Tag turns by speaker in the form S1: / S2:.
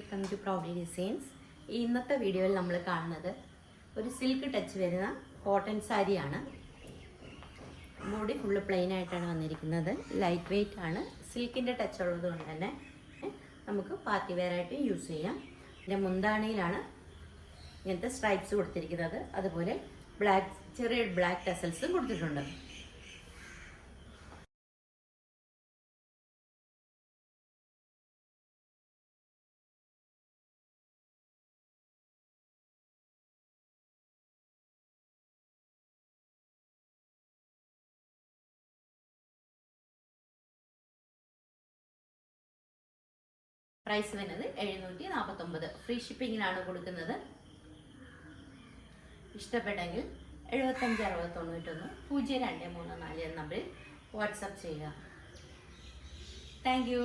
S1: Welcome to പ്രൗഡി designs. ഇന്നത്തെ വീഡിയോയിൽ നമ്മൾ കാണുന്നത് ഒരു സിൽക്ക് ടച്ച് വരുന്ന കോട്ടൺ സാരിയാണ്. ബോഡി ഫുള്ള് പ്ലെയിൻ ആയിട്ടാണ് വന്നിരിക്കുന്നത്. ലൈറ്റ് വെയ്റ്റ് ആണ്. സിൽക്കിൻ്റെ ടച്ച് ഉള്ളത് കൊണ്ട് തന്നെ നമുക്ക് പാർട്ടി വെയർ ആയിട്ട് യൂസ് ചെയ്യാം. ഇതിൻ്റെ മുന്താണിയിലാണ് ഇങ്ങനത്തെ സ്ട്രൈപ്സ് കൊടുത്തിരിക്കുന്നത്. അതുപോലെ ചെറിയ ബ്ലാക്ക് ടെസൽസും കൊടുത്തിട്ടുണ്ട്. പ്രൈസ് വരുന്നത് 749. ഫ്രീ ഷിപ്പിങ്ങിനാണ് കൊടുക്കുന്നത്. ഇഷ്ടപ്പെട്ടെങ്കിൽ 75 60 91 0234 എന്ന നമ്പറിൽ വാട്സപ്പ് ചെയ്യുക. Thank you.